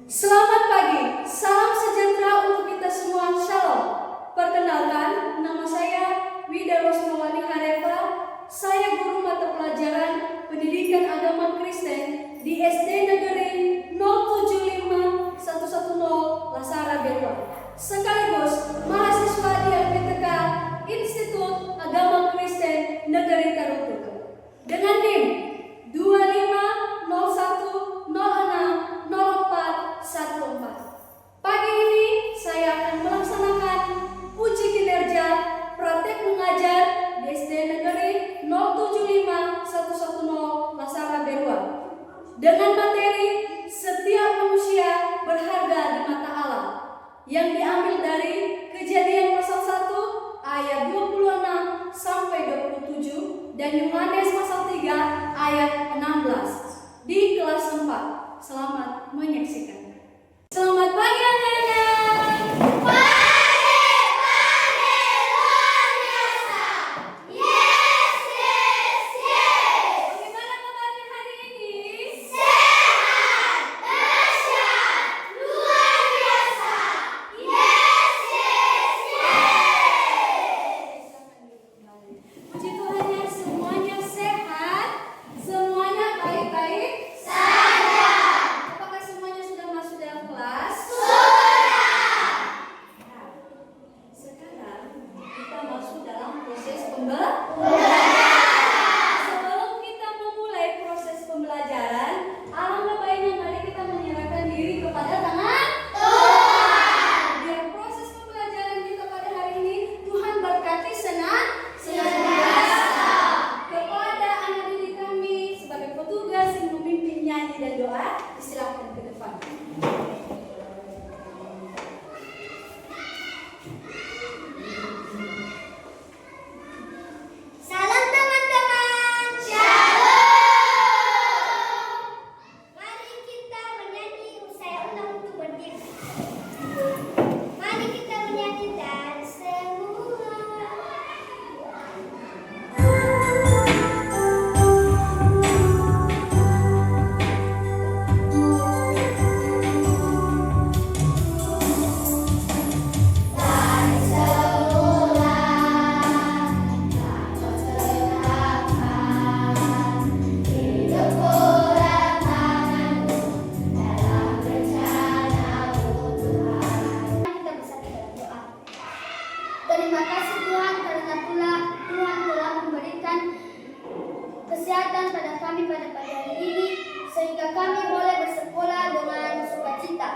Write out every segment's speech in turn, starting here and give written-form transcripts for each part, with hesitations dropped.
Selamat pagi, salam sejahtera untuk kita semua, Shalom. Perkenalkan, nama saya Wida Rosmawati Harefa. Saya guru mata pelajaran Pendidikan Agama Kristen di SD Negeri 075110 Lasara Berwa. Sekaligus mahasiswa di LPTK Institut Agama Kristen Negeri Tarutuk. Dengan NIM 2501060414. Pagi ini saya akan melaksanakan uji kinerja praktek mengajar di SD Negeri 075110 Lasara Berwa dengan materi setiap manusia berharga di mata Allah yang diambil dari Kejadian pasal 1 ayat 26 sampai 27 dan Yohanes pasal 3 ayat 16 di kelas 4. Selamat menyaksikan. Selamat pagi anak-anak. Bagaimana kabarnya hari ini? Puji Tuhan ya, semuanya sehat, semuanya baik-baik saja. Apakah semuanya sudah masuk dalam kelas? Nah, sekarang kita masuk dalam proses pembelajaran. Sebelum kita memulai proses pembelajaran, alangkah baiknya mari kita menyerahkan diri kepada tangan Tuhan. Biar proses pembelajaran kita pada hari ini Tuhan berkati senantiasa. Kepada anak didik kami sebagai petugas yang memimpin nyanyi dan doa, silakan ke depan. Salam teman-teman. Shalom. Mari kita menyanyi. Saya undang untuk berdiri. Mari kita menyanyi dan semua. Kita bersatu dalam doa. Terima kasih Tuhan karena Tuhan telah memberikan kesehatan pada kami pada pagi hari ini sehingga kami boleh bersekolah dengan sukacita.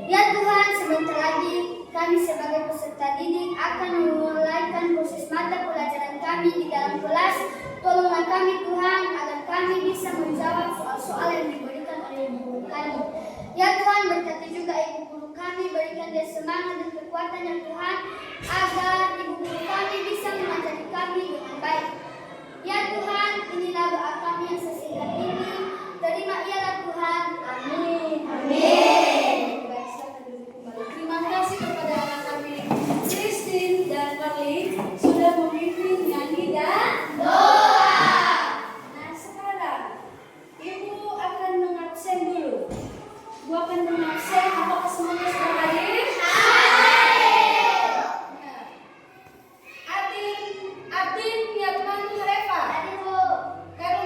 Ya Tuhan, sebentar lagi kami sebagai peserta didik akan memulaikan proses mata pelajaran kami di dalam kelas. Tolonglah kami Tuhan agar kami bisa menjawab soal-soal yang diberikan oleh ibu guru kami. Ya Tuhan, berkati juga ibu guru kami, berikan dia semangat dan kekuatan ya Tuhan agar ibu guru kami bisa mengajari kami dengan baik. Ya Tuhan, inilah doa kami yang sesingkat ini. Terima ialah Tuhan. Amin. Amin. Baik, silakan duduk kembali. Terima kasih kepada anak kami Christine dan Marley sudah memimpin nyanyi dan doa. Nah, sekarang Ibu akan mengabsen dulu. Ibu akan mengabsen. Apakah semuanya sudah hadir? Nah, Adin Yatman Harefa. Tadi Bu. Karena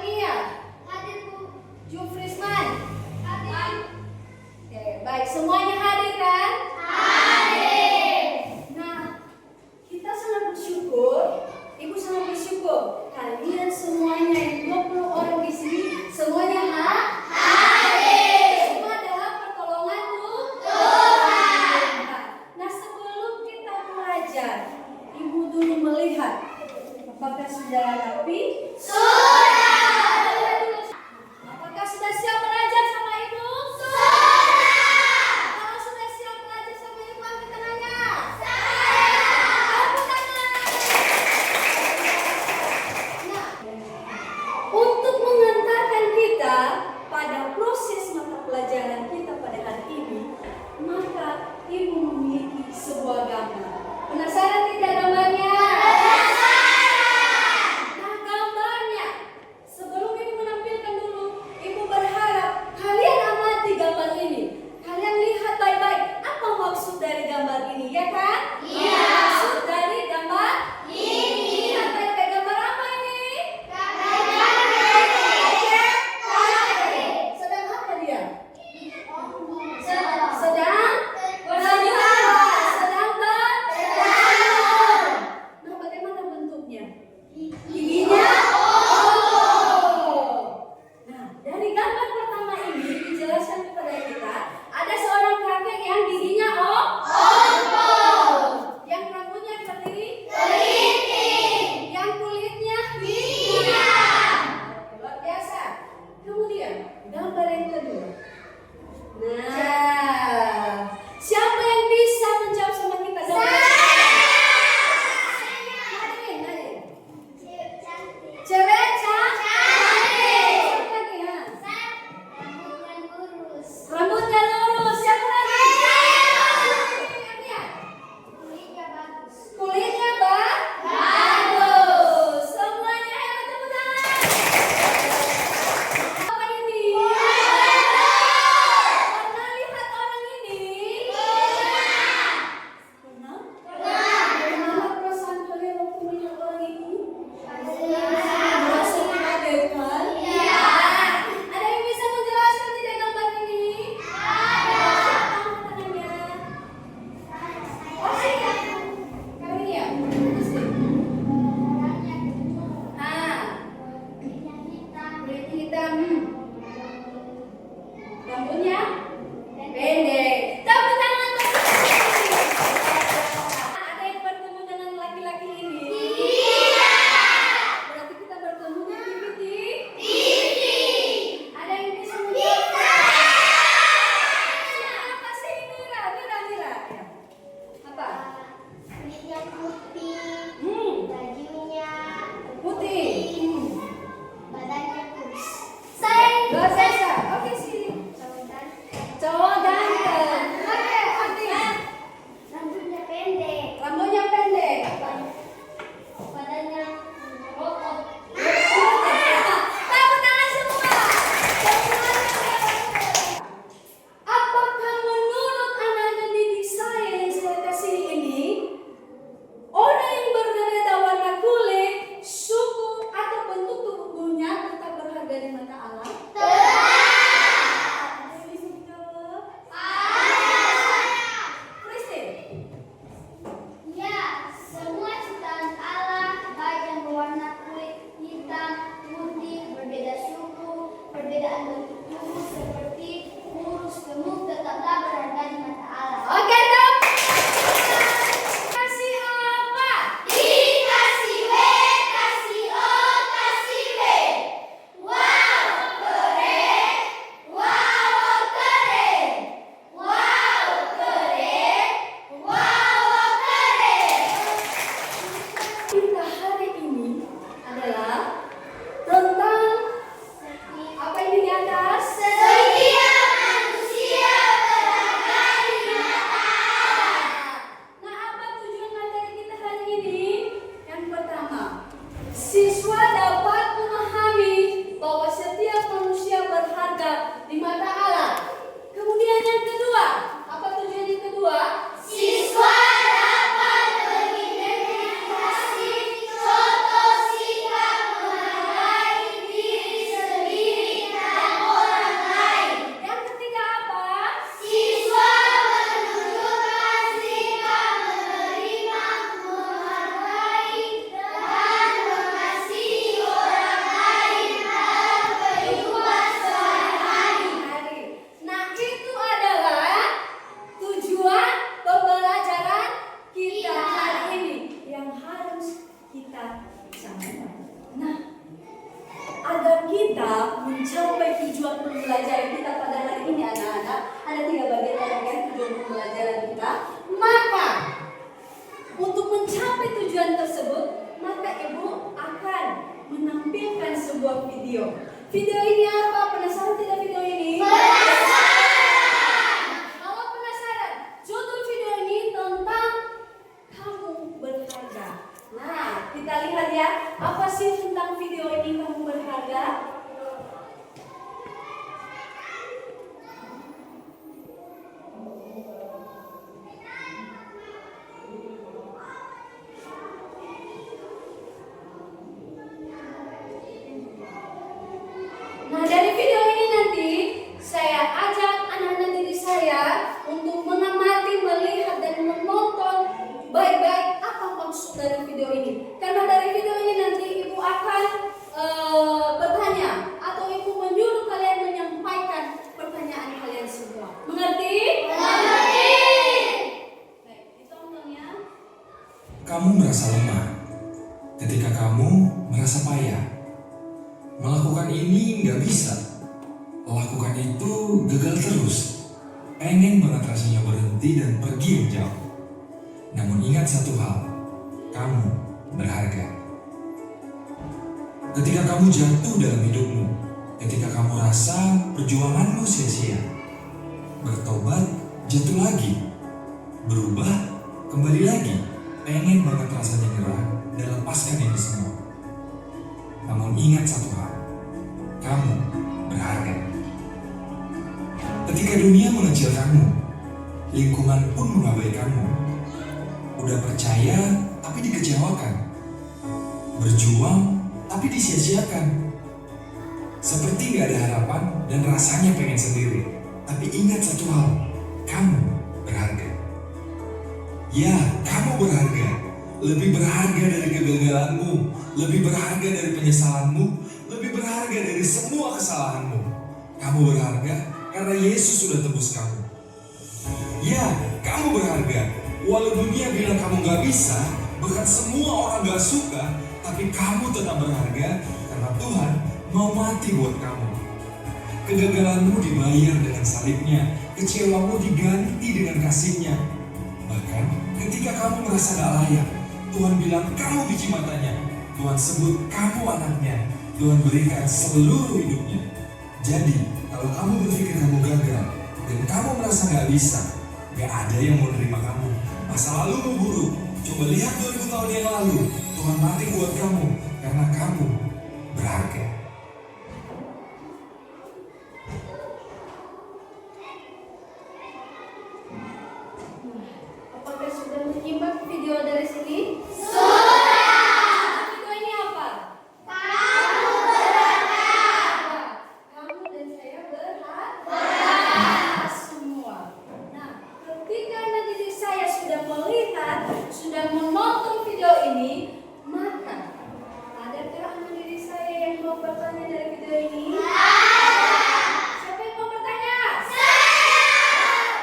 gambar yang kedua. Nah, siapa yang bisa menjawab sama kita? Cewek cantik. Siapa lagi ya? Rambutnya lurus. Siapa lagi? Kulitnya bagus. Semuanya hebat, tepuk tangan. Apa ini? Pernah lihat orang ini? Pernah? Gimana perasaan kalian waktu melihat orang ini? Merasa mengagumkan? Iya. Ada yang bisa menjelaskan tidak gambar ini? Ada. Siapa tangannya? Oh, sini. Kali ini ya? Kulit hitam. Rambutnya pendek. Tepuk tangan untuk ada yang bertemu dengan laki-laki ini? Iya. Berarti kita bertemu di TV. Ada yang bisa menjawab? Apa sih Mira? Mira. Ya. Apa? Putih. Luar biasa. Oke, sini. Cowok ganteng. Oke, artinya Rambutnya pendek, rambutnya pendek. badannya otot. Tepuk tangan semua. Apakah menurut anak-anak didik saya yang saya kasih ini, orang yang berbeda warna kulit, suku, atau bentuk tubuhnya tetap berharga di mata Allah? Ada yang bisa menjawab? Kristen? Ya, semua ciptaan Allah, baik yang berwarna kulit hitam, putih, berbeda suku, perbedaan bentuk tubuh seperti kurus, gemuk, tetaplah berharga di mata Allah. Oke, dong. Kasih apa? Kasih W, kasih O, kasih W. Wow, keren. Wow, keren. Wow, keren. Wow, keren. Kita hari ini adalah tentang apa ini di atas? Setiap manusia berharga di mata Allah. Nah, apa tujuan materi kita hari ini? Yang pertama, siswa dapat memahami bahwa setiap manusia berharga di mata Allah. Kemudian yang kedua, apa tujuan yang kedua? Siswa dapat mengidentifikasi contoh sikap menghargai diri sendiri dan orang lain. Yang ketiga apa? Siswa menunjukkan sikap menerima, menghargai, dan mengasihi orang lain dalam kehidupan sehari-hari. Nah, itu adalah tujuan pembelajaran kita hari ini yang harus kita capai. Nah, agar kita mencapai tujuan pembelajaran kita pada hari ini, anak-anak, ada 3 bagian rangkaian tujuan pembelajaran kita. Maka untuk mencapai tujuan tersebut, maka ibu akan menampilkan sebuah video. Video ini apa? Penasaran tidak video ini? Kalau penasaran, judul video ini tentang kamu berharga. Nah, kita lihat ya, apa sih tentang video ini kamu berharga? Nah, dari video ini nanti saya ajak anak-anak didik saya untuk mengamati, melihat, dan menonton baik-baik apa maksud dari video ini. Karena dari video ini nanti ibu akan bertanya atau ibu menyuruh kalian menyampaikan pertanyaan kalian semua. Mengerti? Mengerti. Baik, ditonton ya. Kamu merasa lemah ketika kamu merasa payah. Melakukan ini nggak bisa. lakukan itu gagal terus. Pengen banget rasanya berhenti dan pergi menjauh. Namun ingat satu hal, kamu berharga. Ketika kamu jatuh dalam hidupmu, ketika kamu rasa perjuanganmu sia-sia, bertobat, jatuh lagi, berubah, kembali lagi, pengen banget rasanya nyerah dan lepaskan ini semua. Namun ingat satu hal, kamu berharga. Ketika dunia mengecilkanmu, lingkungan pun mengabaikanmu, udah percaya tapi dikecewakan, berjuang tapi disia-siakan, seperti gak ada harapan dan rasanya pengen sendiri. Tapi ingat satu hal, kamu berharga. Ya, kamu berharga. Lebih berharga dari kegagalanmu, lebih berharga dari penyesalanmu, lebih berharga dari semua kesalahanmu. Kamu berharga karena Yesus sudah tebus kamu. Ya, kamu berharga. Walau dunia bilang kamu gak bisa, bahkan semua orang gak suka, tapi kamu tetap berharga karena Tuhan mau mati buat kamu. Kegagalanmu dibayar dengan salibnya, kecewamu diganti dengan kasihnya. Bahkan ketika kamu merasa gak layak, Tuhan bilang kamu biji matanya. Tuhan sebut kamu anaknya. Tuhan berikan seluruh hidupnya. Jadi kalau kamu berpikir kamu gagal dan kamu merasa gak bisa, gak ada yang mau nerima kamu. Masa lalumu buruk. Coba lihat 2000 tahun yang lalu. Tuhan mati buat kamu karena kamu berharga. Apakah sudah menyimak video dari sini? Video ini apa? Kamu dan saya berharga semua. Nah, ketika nanti saya sudah melihat, sudah menonton video ini, maka adakah anak diri saya yang mau bertanya dari video ini? Siapa yang mau bertanya?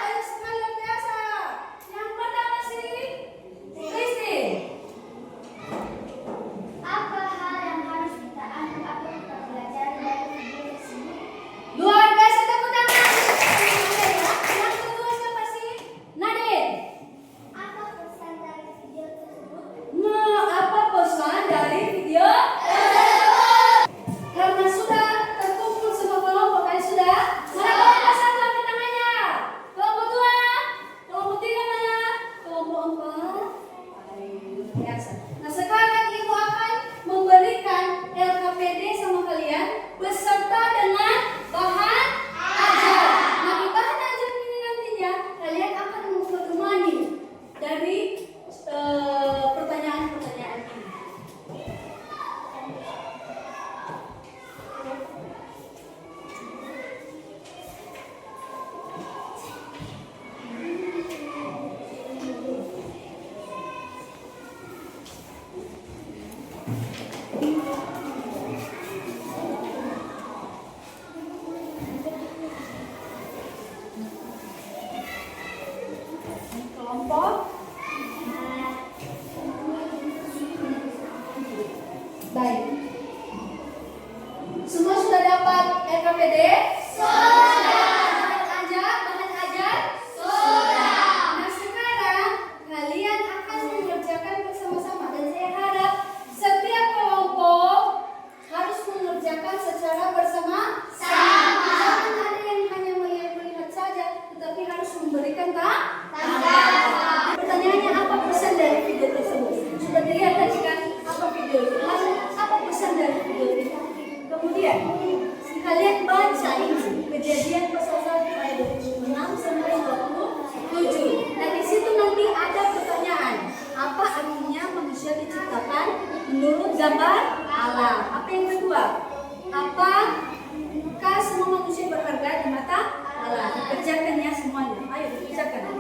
Banyak sekali, luar biasa. Yang pertama sih, Kristi. Apa hal yang harus kita ambil atau kita pelajari dari video ini? Luar biasa, tepuk tangan. Yang kedua siapa sih? Nadine. Apa pesan dari video tersebut? Nah, apa pesan dari video? Karena sudah terkumpul semua kelompok, kan sudah? Mana kelompok satu angkat tangannya? Kelompok dua? Kelompok tiga mana? Kelompok empat? Ayo, biasa. Nah, sekarang ibu akan memberikan LKPD sama kalian beserta dengan bahan ajar. Nah, di bahan ajar ini nantinya kalian akan mempedomani dari pertanyaan-pertanyaan ini. Kelompok. Baik. Semua sudah dapat LKPD? Bahan ajar? Nah, sekarang kalian akan mengerjakan bersama-sama dan saya harap setiap kelompok harus mengerjakan secara bersama-sama. Jangan ada yang hanya melihat saja, tetapi harus memberikan tanggapan. Pertanyaannya, apa pesan dari video tersebut? Sudah dilihat tadi kan apa video itu? Lalu apa pesan dari video itu? Kemudian kalian baca ini Kejadian pasal 1 ayat 26 sampai 27. Nah, di situ nanti ada pertanyaan. Apa artinya manusia diciptakan menurut gambar Allah? Apa yang kedua? Apakah semua manusia berharga di mata Allah? Dikerjakannya semuanya. Ayo dikerjakan.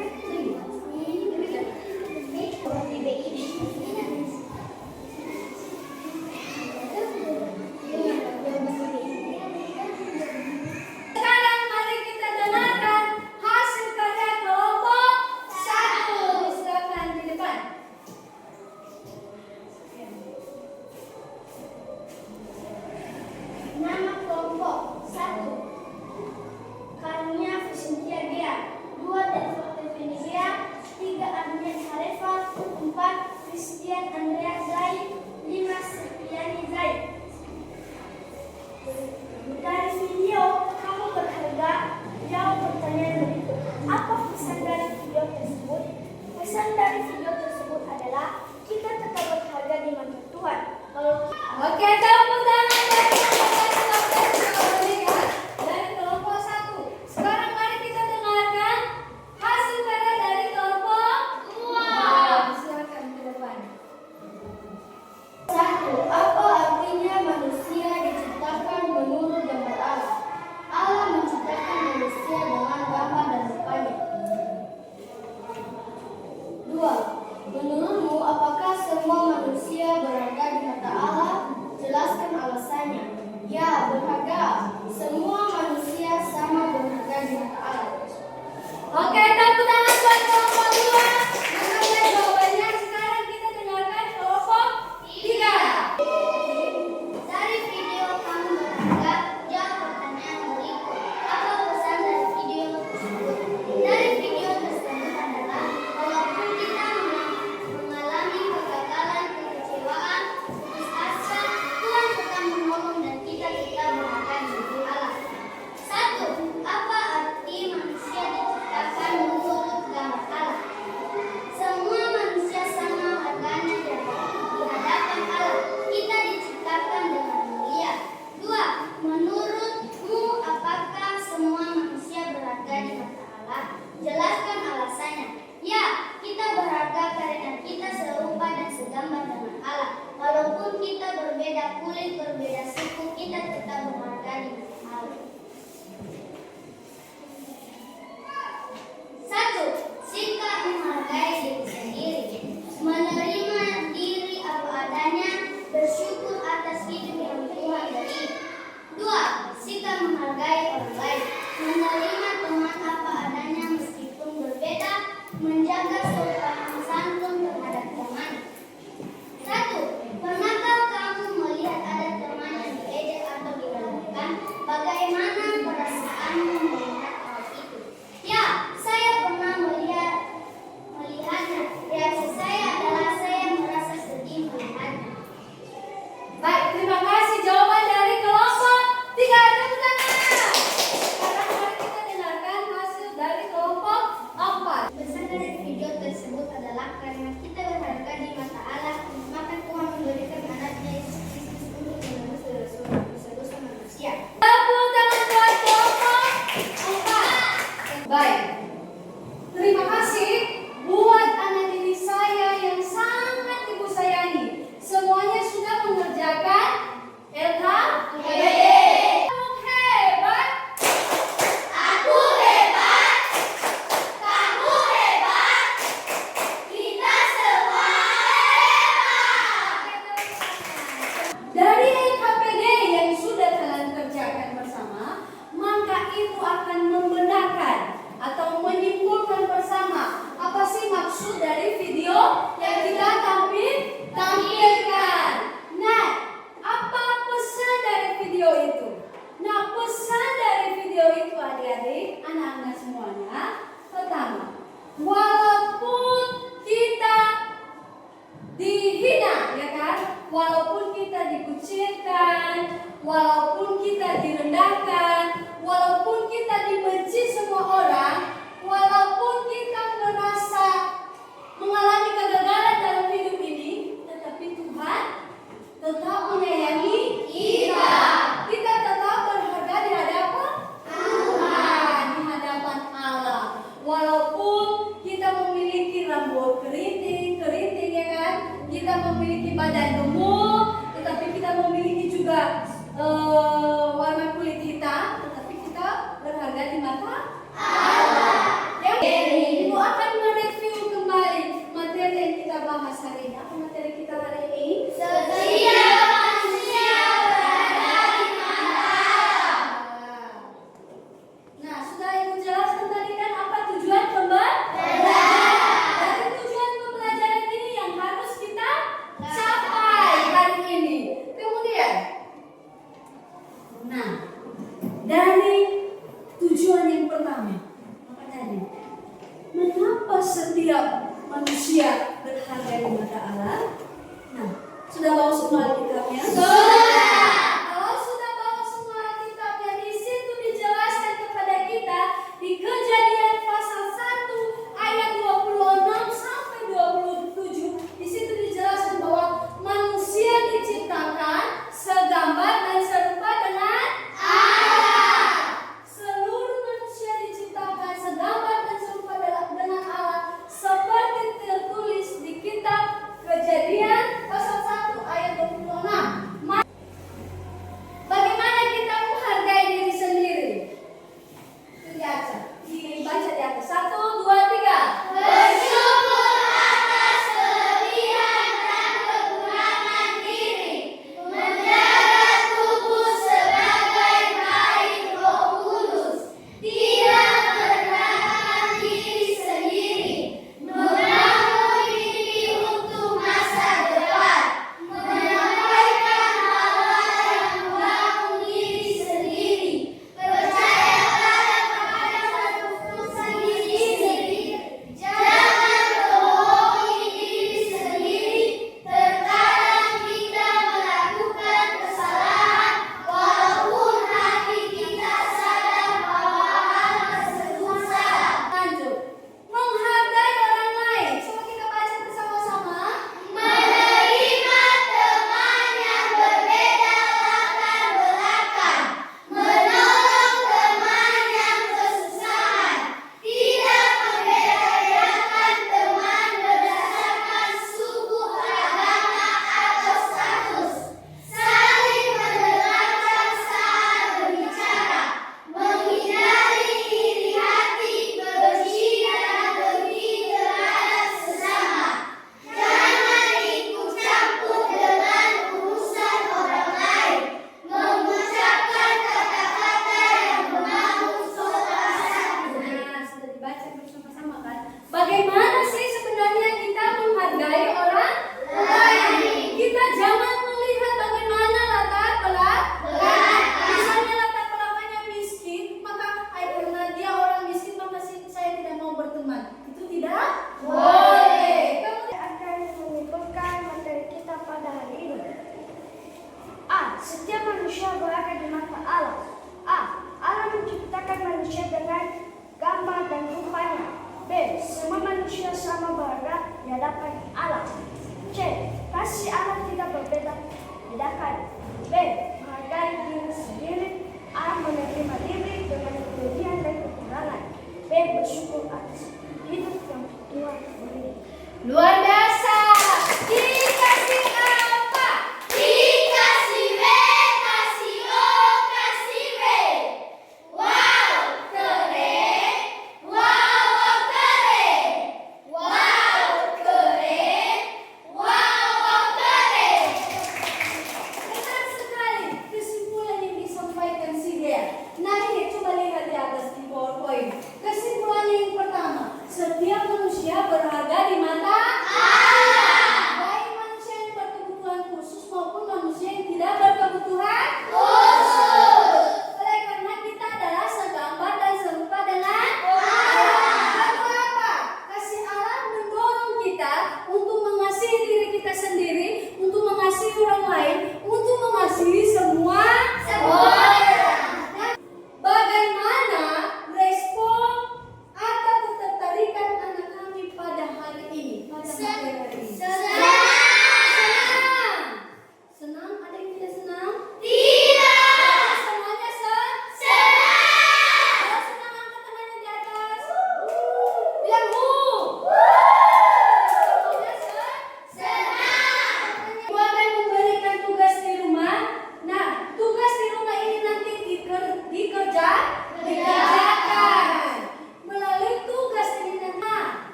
Sekarang mari kita dengarkan hasil karya kelompok 1. Silakan di depan. bersikap menghargai orang lain, menerima teman apa adanya meskipun berbeda, menjaga sopan santun terhadap teman. 1. Pernahkah kamu melihat ada teman yang diejek atau diremehkan? Bagaimana perasaanmu melihat hal itu? Ya, saya pernah melihatnya. Reaksi saya adalah saya merasa sedih melihatnya. Baik, terima kasih jawaban dari kelompok 3. Tepuk tangan. Sekarang mari kita dengarkan hasil dari kelompok 4. Pesan dari video tersebut adalah karena kita berharga di mata Allah, maka Tuhan memberikan anaknya Yesus Kristus untuk menebus dosa-dosa manusia. Tepuk tangan buat kelompok 4. Baik. Terima kasih buat anak didik saya yang sangat Ibu sayangi. Semuanya sudah mengerjakan LKPD. Kamu hebat. Aku hebat, kamu hebat, kita semua hebat. Dari LKPD yang sudah kalian kerjakan bersama, maka itu akan membenarkan atau menyimpulkan bersama apa sih maksud dari video yang kita tampilkan. Nah, apa pesan dari video itu? Nah, pesan dari video itu adik-adik, anak-anak semuanya, pertama, walaupun kita dihina, ya kan? Walaupun kita dikucilkan, walaupun kita direndahkan, walaupun kita dibenci semua orang, walaupun kita merasa mengalami kegagalan dalam hidup ini, tetapi Tuhan tetap menyayangi kita. Kita tetap berharga di hadapan Tuhan, di hadapan Allah. Walaupun kita memiliki rambut keriting ya kan? Kita memiliki badan gemuk, tetapi kita memiliki juga warna kulit hitam, tetapi kita berharga di mata Allah. Ya, Ibu akan mereview kembali materi yang kita bahas hari ini. Apa materi kita hari ini? Setiap manusia berada di mata Allah. Nah, sudah Ibu jelaskan tadi kan apa tujuan pembelajaran? Dari tujuan pembelajaran ini yang harus kita capai hari ini. Kemudian, nah, dari tujuan yang pertama, apa tadi? Mengapa setiap manusia